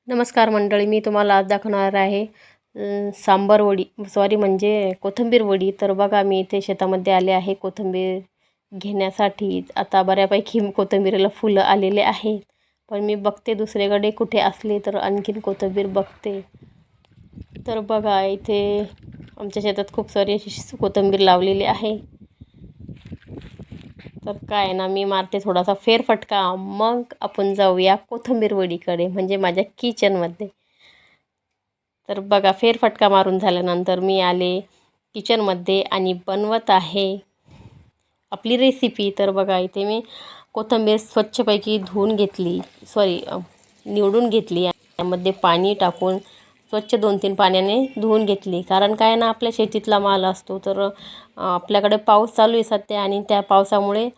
नमस्कार मंडळी, मी तुम्हाला आज दाखवणार आहे सांबार वडी म्हणजे कोथिंबीर वडी. तर बघा, मी इथे शेतामध्ये आले आहे कोथिंबीर घेण्यासाठी. आता बऱ्यापैकी कोथिंबीरीला फुलं आलेले आहेत, पण मी बघते दुसरीकडे कुठे असले तर आणखीन कोथिंबीर बघते. तर बघा, इथे आमच्या शेतात खूप सारी अशी कोथिंबीर लावलेली आहे. तर काय ना, मी मारते थोडासा फेरफटका, मग आपण जाऊया कोथिंबीर वडीकडे, म्हणजे माझ्या किचनमध्ये. तर बघा, फेरफटका मारून झाल्यानंतर मी आले किचनमध्ये आणि बनवत आहे आपली रेसिपी. तर बघा, इथे मी कोथिंबीर स्वच्छपैकी धुवून घेतली, निवडून घेतली. यामध्ये पाणी टाकून स्वच्छ 2-3 पाण्याने धुवून घेतली. कारण काय ना, आपल्या शेतीतला माल असतो, तर आपल्याकडे पाऊस चालू आहे सध्या, आणि त्या पावसामुळे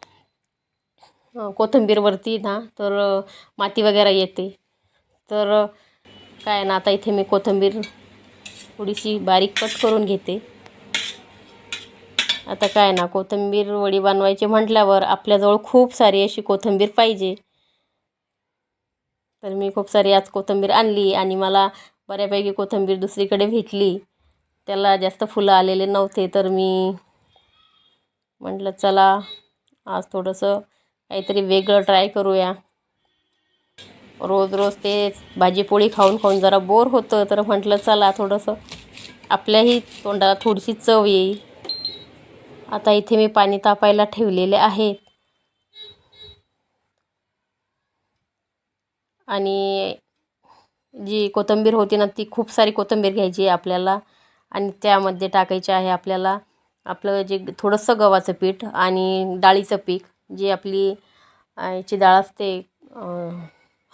कोथिंबीरवरती ना तर माती वगैरे येते. तर काय ना, आता इथे मी कोथिंबीर थोडीशी बारीक कट करून घेते. आता काय ना, कोथिंबीर वडी बनवायची म्हटल्यावर आपल्याजवळ खूप सारी अशी कोथिंबीर पाहिजे. तर मी खूप सारी आज कोथिंबीर आणली, आणि मला बऱ्यापैकी कोथिंबीर दुसरीकडे भेटली, त्याला जास्त फुलं आलेले नव्हते. तर मी म्हटलं चला आज थोडंसं काहीतरी वेगळं ट्राय करूया. रोज रोज तेच भाजीपोळी खाऊन खाऊन जरा बोर होतं, तर म्हटलं चला थोडंसं आपल्याही तोंडाला थोडीशी चव येईल. आता इथे मी पाणी तापायला ठेवलेले आहे, आणि जी कोथिंबीर होती ना, ती खूप सारी कोथिंबीर घ्यायची आहे आपल्याला, आणि त्यामध्ये टाकायचे आहे आपल्याला आपलं जे थोडंसं गव्हाचं पीठ आणि डाळीचं पीठ, जी आपली याची डाळ असते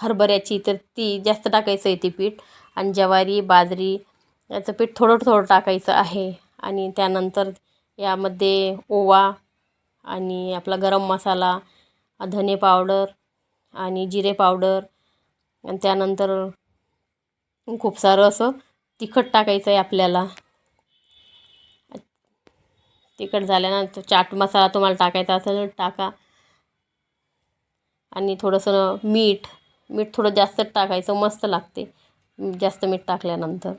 हरभऱ्याची, तर ती जास्त टाकायचं आहे ती पीठ. आणि ज्वारी, बाजरी याचं पीठ थोडं थोडं टाकायचं आहे. आणि त्यानंतर यामध्ये ओवा आणि आपला गरम मसाला, धने पावडर आणि जिरे पावडर, आणि त्यानंतर खूप सारं असं तिखट टाकायचं आहे आपल्याला. तिखट झाल्यानंतर चाट मसाला तुम्हाला टाकायचा असेल तर टाका, आणि थोडंसं मीठ थोडं जास्तच टाकायचं, मस्त लागते जास्त मीठ टाकल्यानंतर.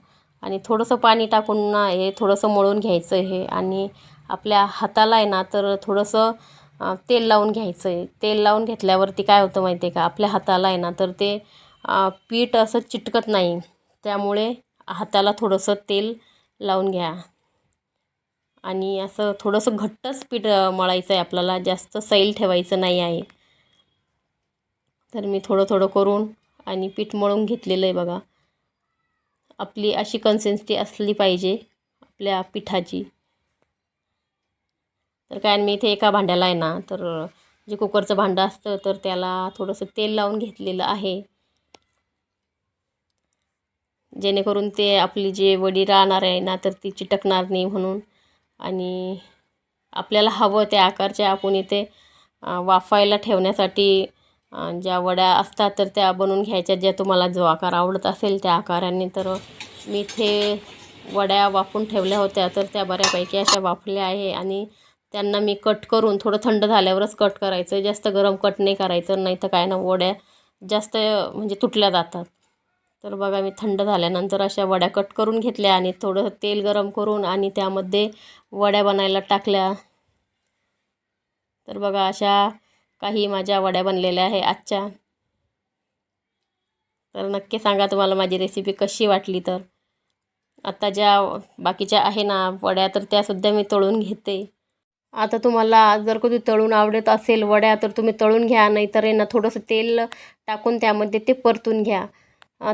आणि थोडंसं पाणी टाकून ना हे थोडंसं मळून घ्यायचं हे. आणि आपल्या हाताला आहे ना तर थोडंसं तेल लावून घ्यायचं आहे. तेल लावून घेतल्यावरती काय होतं माहिती आहे का, आपल्या हाताला आहे ना तर ते पीठ असं चिटकत नाही. त्यामुळे हाताला थोडंसं तेल लावून घ्या, आणि असं थोडंसं घट्टच पीठ मळायचं आहे आपल्याला, जास्त सैल ठेवायचं नाही आहे. तर मी थोडं थोडं करून आणि पीठ मळून घेतलेलं आहे बघा. आपली अशी कन्सिस्टन्सी असली पाहिजे आपल्या पिठाची. तर काय, मी इथे एका भांड्याला आहे ना तर जे कुकरचं भांडं असतं, तर त्याला थोडंसं तेल लावून घेतलेलं आहे, जेणेकरून ते आपली जे वडी राहणार आहे ना तर ती चिटकणार नाही म्हणून. आणि आपल्याला हवं त्या आकारच्या आपण इथे वाफायला ठेवण्यासाठी ज्या वड्या असतात तर त्या बनवून घ्यायच्या, ज्या तुम्हाला जो आकार आवडत असेल त्या आकाराने. तर मी इथे वड्या वाफून ठेवल्या होत्या, तर त्या बऱ्यापैकी अशा वाफल्या आहे, आणि त्यांना मी कट करून थोडं थंड झाल्यावरच कट करायचं, जास्त गरम कट नाही करायचं, नाही तर काय ना वड्या जास्त म्हणजे तुटल्या जातात. तर बघा, मी थंड झाल्यानंतर अशा वड्या कट करून घेतल्या, आणि थोडं तेल गरम करून आणि त्यामध्ये वड्या बनायला टाकल्या. तर बघा, अशा काही माझ्या वड्या बनलेल्या आहे आजच्या. तर नक्की सांगा तुम्हाला माझी रेसिपी कशी वाटली. तर आता ज्या बाकीच्या आहे ना वड्या, तर त्यासुद्धा मी तळून घेते. आता तुम्हाला जर कधी तळून आवडत असेल वड्या, तर तुम्ही तळून घ्या, नाहीतर आहे ना थोडंसं तेल टाकून त्यामध्ये ते परतून घ्या,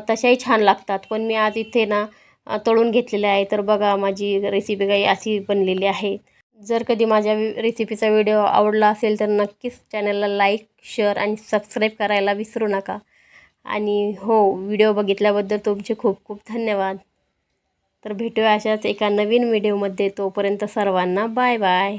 तशाही छान लागतात. पण मी आज इथे ना तळून घेतलेले आहे. तर बघा, माझी रेसिपी काही अशी बनलेली आहे. जर कधी माझ्या रेसिपीचा व्हिडिओ आवडला असेल तर नक्कीच चॅनलला लाईक, शेअर आणि सबस्क्राईब करायला विसरू नका. आणि हो, व्हिडिओ बघितल्याबद्दल तुमचे खूप खूप धन्यवाद. तर भेटूया अशाच एका नवीन व्हिडिओमध्ये. तोपर्यंत सर्वांना बाय बाय.